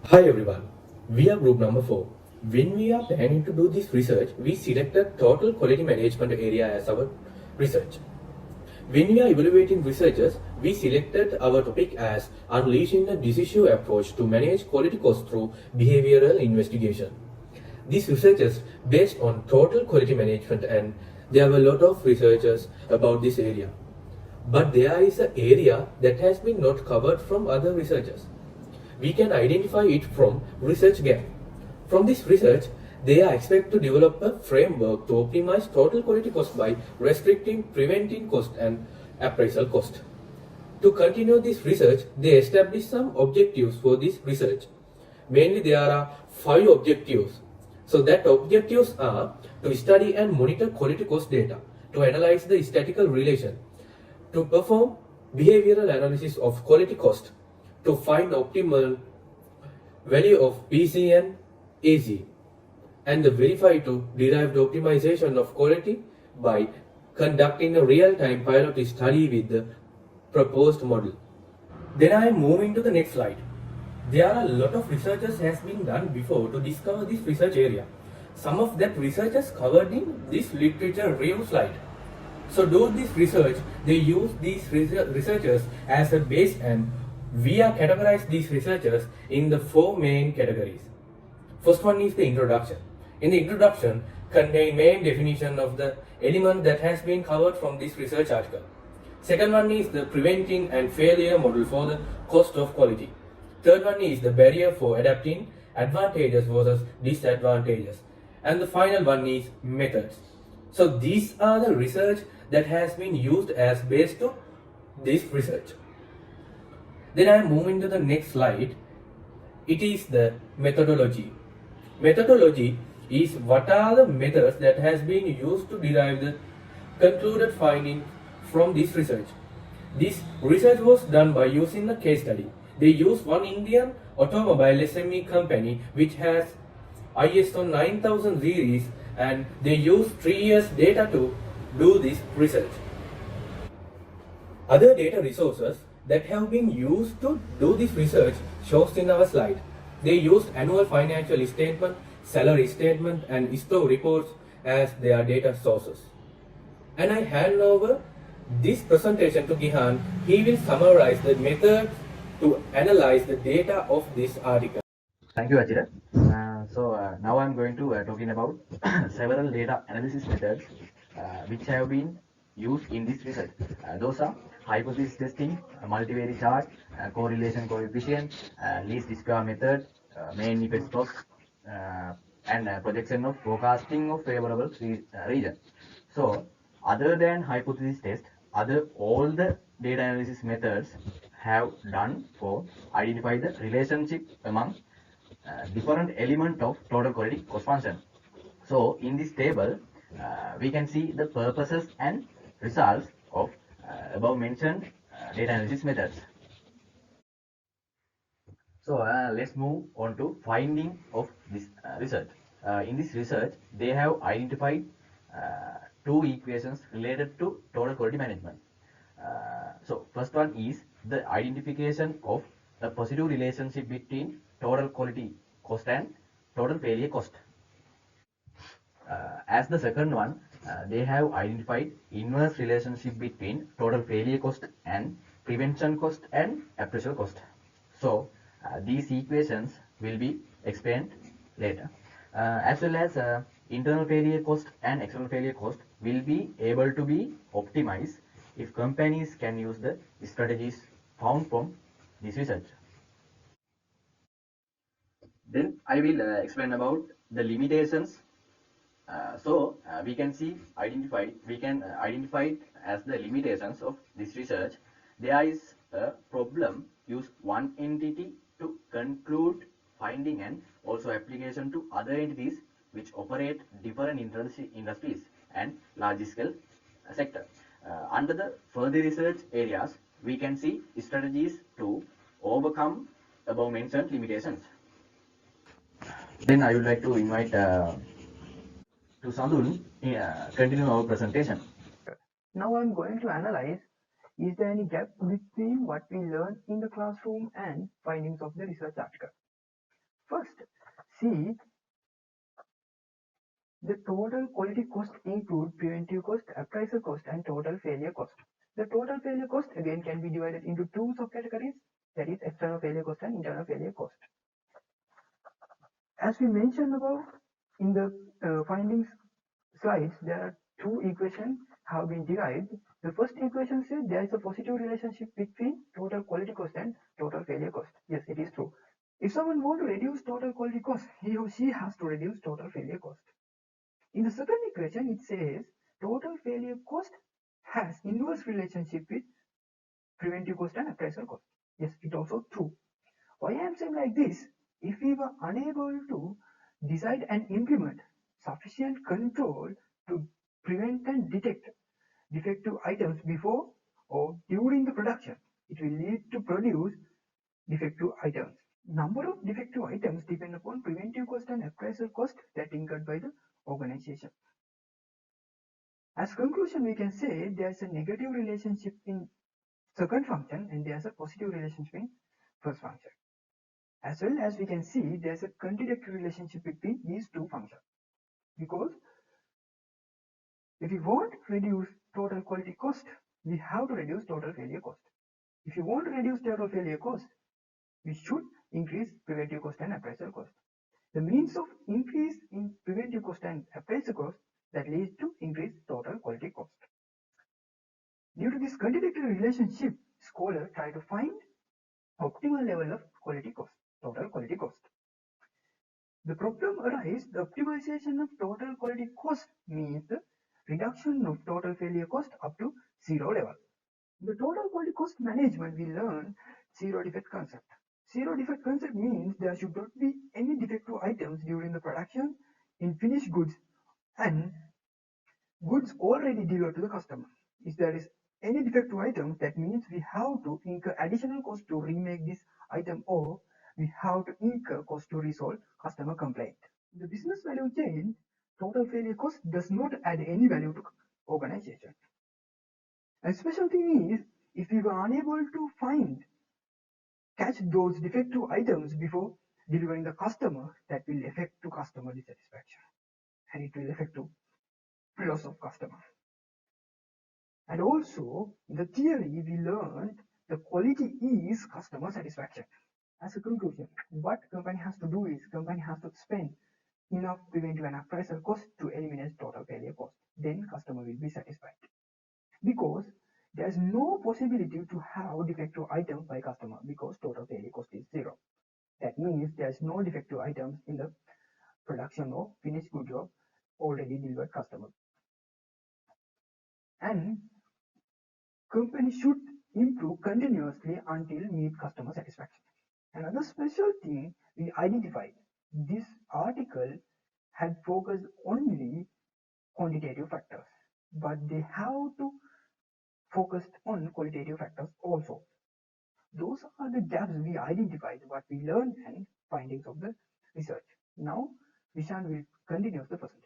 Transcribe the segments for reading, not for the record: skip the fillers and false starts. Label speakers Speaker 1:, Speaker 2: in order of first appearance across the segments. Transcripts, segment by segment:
Speaker 1: Hi everyone, we are group number 4. When we are planning to do this research, we selected total quality management area as our research. When we are evaluating researchers, we selected our topic as unleashing a decisive approach to manage quality cost through behavioral investigation. This research is based on total quality management and there were a lot of researchers about this area. But there is an area that has been not covered from other researchers. We can identify it from research gap. From this research, they are expected to develop a framework to optimize total quality cost by restricting, preventing cost and appraisal cost. To continue this research, they established some objectives for this research. Mainly there are 5 objectives. So that objectives are to study and monitor quality cost data, to analyze the statistical relation, to perform behavioral analysis of quality cost, to find optimal value of PC and AG, and the verify to derive the optimization of quality by conducting a real-time pilot study with the proposed model. Then I am moving to the next slide. There are a lot of researches has been done before to discover this research area. Some of that research is covered in this literature review slide. So do this research, they use these researchers as a base and we are categorized these researchers in the 4 main categories. First one is the introduction. In the introduction, contain main definition of the element that has been covered from this research article. Second one is the preventing and failure model for the cost of quality. Third one is the barrier for adapting advantages versus disadvantages. And the final one is methods. So these are the research that has been used as base to this research. Then I am moving to the next slide. It is the methodology. Methodology is what are the methods that has been used to derive the concluded findings from this research. This research was done by using a case study. They used one Indian automobile SME company which has ISO 9000 series and they used 3 years data to do this research. Other data resources that have been used to do this research shows in our slide. They used annual financial statement, salary statement and ISTO reports as their data sources. And I hand over this presentation to Gihan. He will summarize the methods to analyze the data of this article.
Speaker 2: Thank you, Achira. Now I'm going to talking about several data analysis methods which have been used in this research. Those are hypothesis testing, multivariate chart, correlation coefficient, least square method, main effects cost, and projection of forecasting of favorable region. So, other than hypothesis test, all the data analysis methods have done for identify the relationship among different element of total quality cost function. So in this table, we can see the purposes and results of above mentioned data analysis methods. So let's move on to finding of this research. In this research, they have identified two equations related to total quality management. So first one is the identification of a positive relationship between total quality cost and total failure cost. As the second one, they have identified inverse relationship between total failure cost and prevention cost and appraisal cost. So these equations will be explained later. As well as internal failure cost and external failure cost will be able to be optimized if companies can use the strategies found from this research. Then I will explain about the limitations. We can identify it as the limitations of this research. There is a problem use one entity to conclude finding and also application to other entities which operate different industries and large scale sector. Under the further research areas, we can see strategies to overcome above mentioned limitations. Then I would like to invite to Sadhul continue our presentation.
Speaker 3: Now I'm going to analyze, is there any gap between what we learned in the classroom and findings of the research article? First, see the total quality cost include preventive cost, appraisal cost, and total failure cost. The total failure cost again can be divided into two subcategories, that is external failure cost and internal failure cost. As we mentioned above in the findings slides, there are two equations have been derived. The first equation says there is a positive relationship between total quality cost and total failure cost. Yes, it is true. If someone wants to reduce total quality cost, he or she has to reduce total failure cost. In the second equation, it says total failure cost has inverse relationship with preventive cost and appraisal cost. Yes, it's also true. Why I am saying like this? If we were unable to decide and implement sufficient control to prevent and detect defective items before or during the production, it will lead to produce defective items. Number of defective items depend upon preventive cost and appraisal cost that incurred by the organization. As conclusion, we can say there's a negative relationship in second function and there's a positive relationship in first function. As well as we can see there's a contradictory relationship between these two functions. Because if we want to reduce total quality cost, we have to reduce total failure cost. If you want to reduce total failure cost, we should increase preventive cost and appraisal cost. The means of increase in preventive cost and appraisal cost that leads to increased total quality cost. Due to this contradictory relationship, scholars try to find optimal level of quality cost, total quality cost. The problem arises, the optimization of total quality cost means the reduction of total failure cost up to zero level. The total quality cost management we learn zero defect concept. Zero defect concept means there should not be any defective items during the production in finished goods and goods already delivered to the customer. If there is any defective item, that means we have to incur additional cost to remake this item or we have to incur cost to resolve customer complaint. In the business value chain, total failure cost does not add any value to organization. And special thing is, if we were unable to catch those defective items before delivering the customer, that will affect to customer dissatisfaction and it will affect to loss of customer. And also, in the theory, we learned the quality is customer satisfaction. As a conclusion, what company has to do is company has to spend enough preventive and appraisal cost to eliminate total failure cost. Then customer will be satisfied. Because there's no possibility to have defective items by customer because total failure cost is zero. That means there's no defective items in the production of finished good job already delivered customer. And company should improve continuously until meet customer satisfaction. Another special thing we identified, this article had focused only quantitative factors, but they have to focus on qualitative factors also. Those are the gaps we identified, what we learned and findings of the research. Now, Vishan will continue the presentation.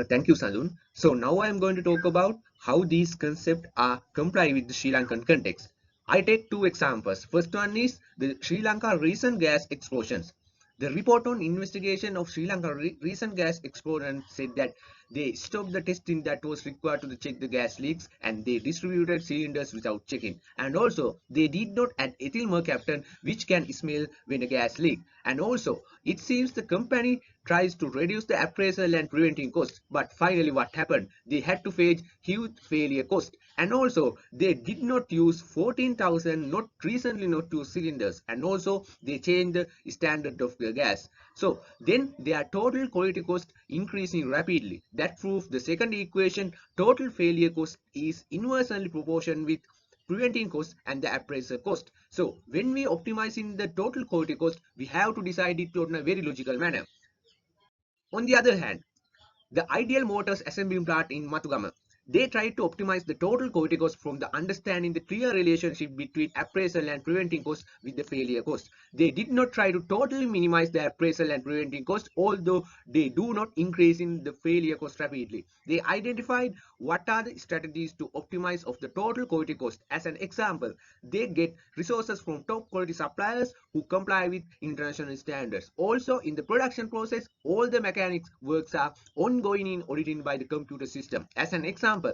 Speaker 1: Thank you, Sanjun. So now I am going to talk about how these concepts are comply with the Sri Lankan context. I take two examples. First one is the Sri Lanka recent gas explosions. The report on investigation of Sri Lanka recent gas explosion said that they stopped the testing that was required to check the gas leaks and they distributed cylinders without checking. And also, they did not add ethyl mercaptan, which can smell when a gas leak. And also, it seems the company tries to reduce the appraisal and preventing costs, but finally what happened? They had to face huge failure cost. And also, they did not use 14,000 not recently not used cylinders, and also they changed the standard of the gas. So then their total quality cost increasing rapidly. That proves the second equation, total failure cost is inversely proportional with preventing cost and the appraisal cost. So when we optimizing the total quality cost, we have to decide it in a very logical manner. On the other hand, the ideal motors assembly plant in Matugama.
Speaker 4: They tried to optimize the total quality cost from the understanding the clear relationship between appraisal and preventing cost with the failure cost. They did not try to totally minimize the appraisal and preventing cost, although they do not increase in the failure cost rapidly. They identified what are the strategies to optimize of the total quality cost. As an example, they get resources from top quality suppliers who comply with international standards. Also, in the production process, all the mechanics works are ongoing in auditing by the computer system. As an example,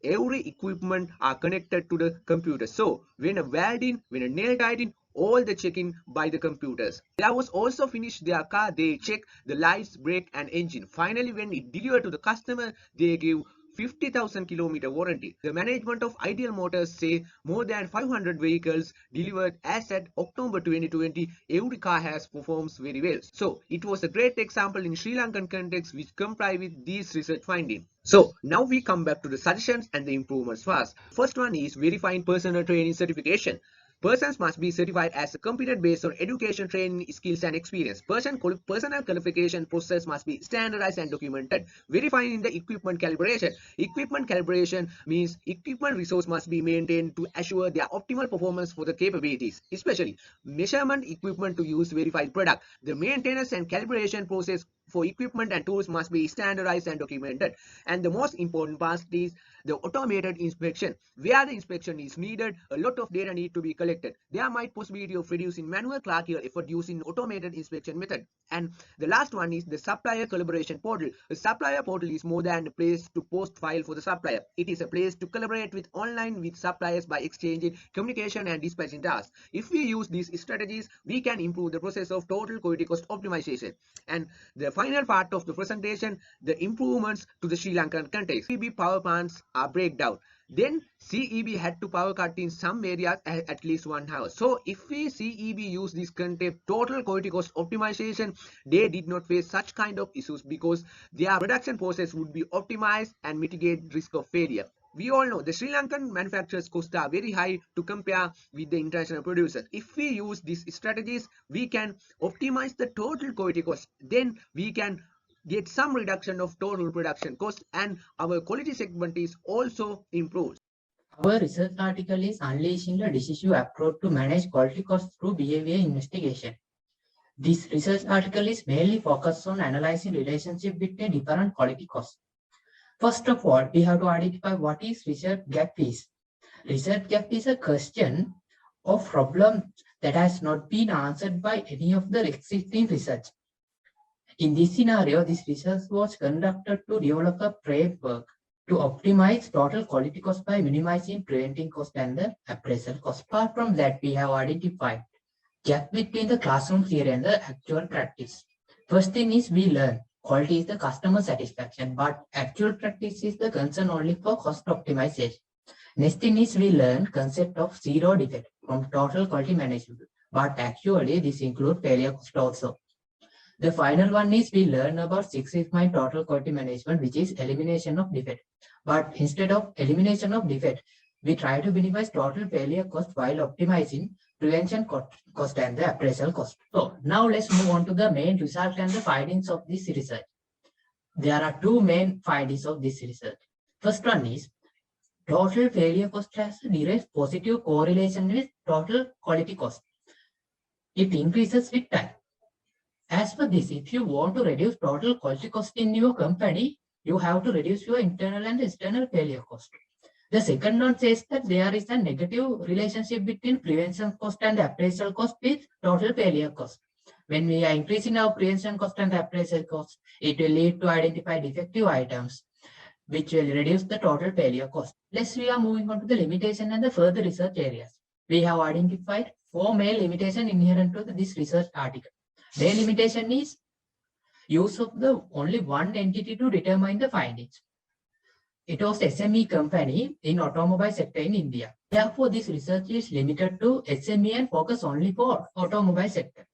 Speaker 4: every equipment are connected to the computer. So when a welding, when a nail tightening, all the checking by the computers. There was also finish their car, they check the lights, brake and engine. Finally, when it delivered to the customer, they give 50,000 kilometer warranty. The management of Ideal Motors say more than 500 vehicles delivered as at October 2020, every car has performs very well. So it was a great example in Sri Lankan context which comply with these research findings. So now we come back to the suggestions and the improvements first. First one is verifying personal training certification. Persons must be certified as competent based on education, training, skills, and experience. Personal qualification process must be standardized and documented. Verifying the equipment calibration. Equipment calibration means equipment resource must be maintained to assure their optimal performance for the capabilities, especially measurement equipment to use verified product. The maintenance and calibration process for equipment and tools must be standardized and documented. And the most important part is the automated inspection. Where the inspection is needed, a lot of data need to be collected. There might possibility of reducing manual clerical effort using automated inspection method. And the last one is the supplier collaboration portal. A supplier portal is more than a place to post file for the supplier. It is a place to collaborate with online with suppliers by exchanging communication and dispatching tasks. If we use these strategies, we can improve the process of total quality cost optimization. And the final part of the presentation, the improvements to the Sri Lankan context. CEB power plants are breakdown. Then CEB had to power cut in some areas at least 1 hour. So if we CEB use this concept, total quality cost optimization, they did not face such kind of issues because their production process would be optimized and mitigate risk of failure. We all know the Sri Lankan manufacturers' costs are very high to compare with the international producers. If we use these strategies, we can optimize the total quality cost. Then we can get some reduction of total production cost and our quality segment is also improved.
Speaker 5: Our research article is Unleashing the Decisive Approach to Manage Quality Costs Through Behavior Investigation. This research article is mainly focused on analyzing relationship between different quality costs. First of all, we have to identify what is research gap is. Research gap is a question of problem that has not been answered by any of the existing research. In this scenario, this research was conducted to develop a framework to optimize total quality cost by minimizing preventing cost and the appraisal cost. Apart from that, we have identified gap between the classroom theory and the actual practice. First thing is we learn quality is the customer satisfaction, but actual practice is the concern only for cost optimization. Next thing is we learn concept of zero defect from total quality management, but actually this includes failure cost also. The final one is we learn about 6 Sigma total quality management, which is elimination of defect. But instead of elimination of defect, we try to minimize total failure cost while optimizing prevention cost and the appraisal cost. So now let's move on to the main result and the findings of this research. There are two main findings of this research. First one is total failure cost has a direct positive correlation with total quality cost. It increases with time. As for this, if you want to reduce total quality cost in your company, you have to reduce your internal and external failure cost. The second one says that there is a negative relationship between prevention cost and appraisal cost with total failure cost. When we are increasing our prevention cost and appraisal cost, it will lead to identify defective items, which will reduce the total failure cost. Next, we are moving on to the limitation and the further research areas. We have identified 4 main limitations inherent to this research article. Their limitation is use of the only one entity to determine the findings. It was SME company in automobile sector in India. Therefore, this research is limited to SME and focus only for automobile sector.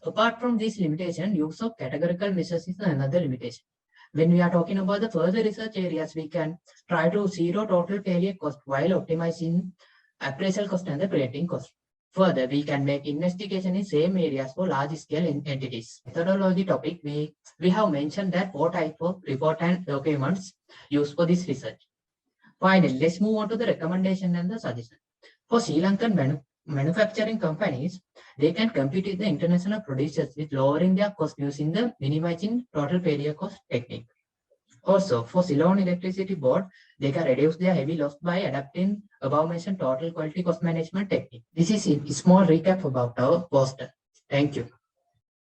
Speaker 5: Apart from this limitation, use of categorical measures is another limitation. When we are talking about the further research areas, we can try to zero total failure cost while optimizing appraisal cost and the preventing cost. Further, we can make investigation in same areas for large-scale entities. Methodology topic, we have mentioned that 4 types of report and documents used for this research. Finally, let's move on to the recommendation and the suggestion. For Sri Lankan manufacturing companies, they can compete with the international producers with lowering their cost using the minimizing total failure cost technique. Also, for Ceylon Electricity Board, they can reduce their heavy loss by adapting above-mentioned total quality cost management technique. This is a small recap about our poster. Thank you.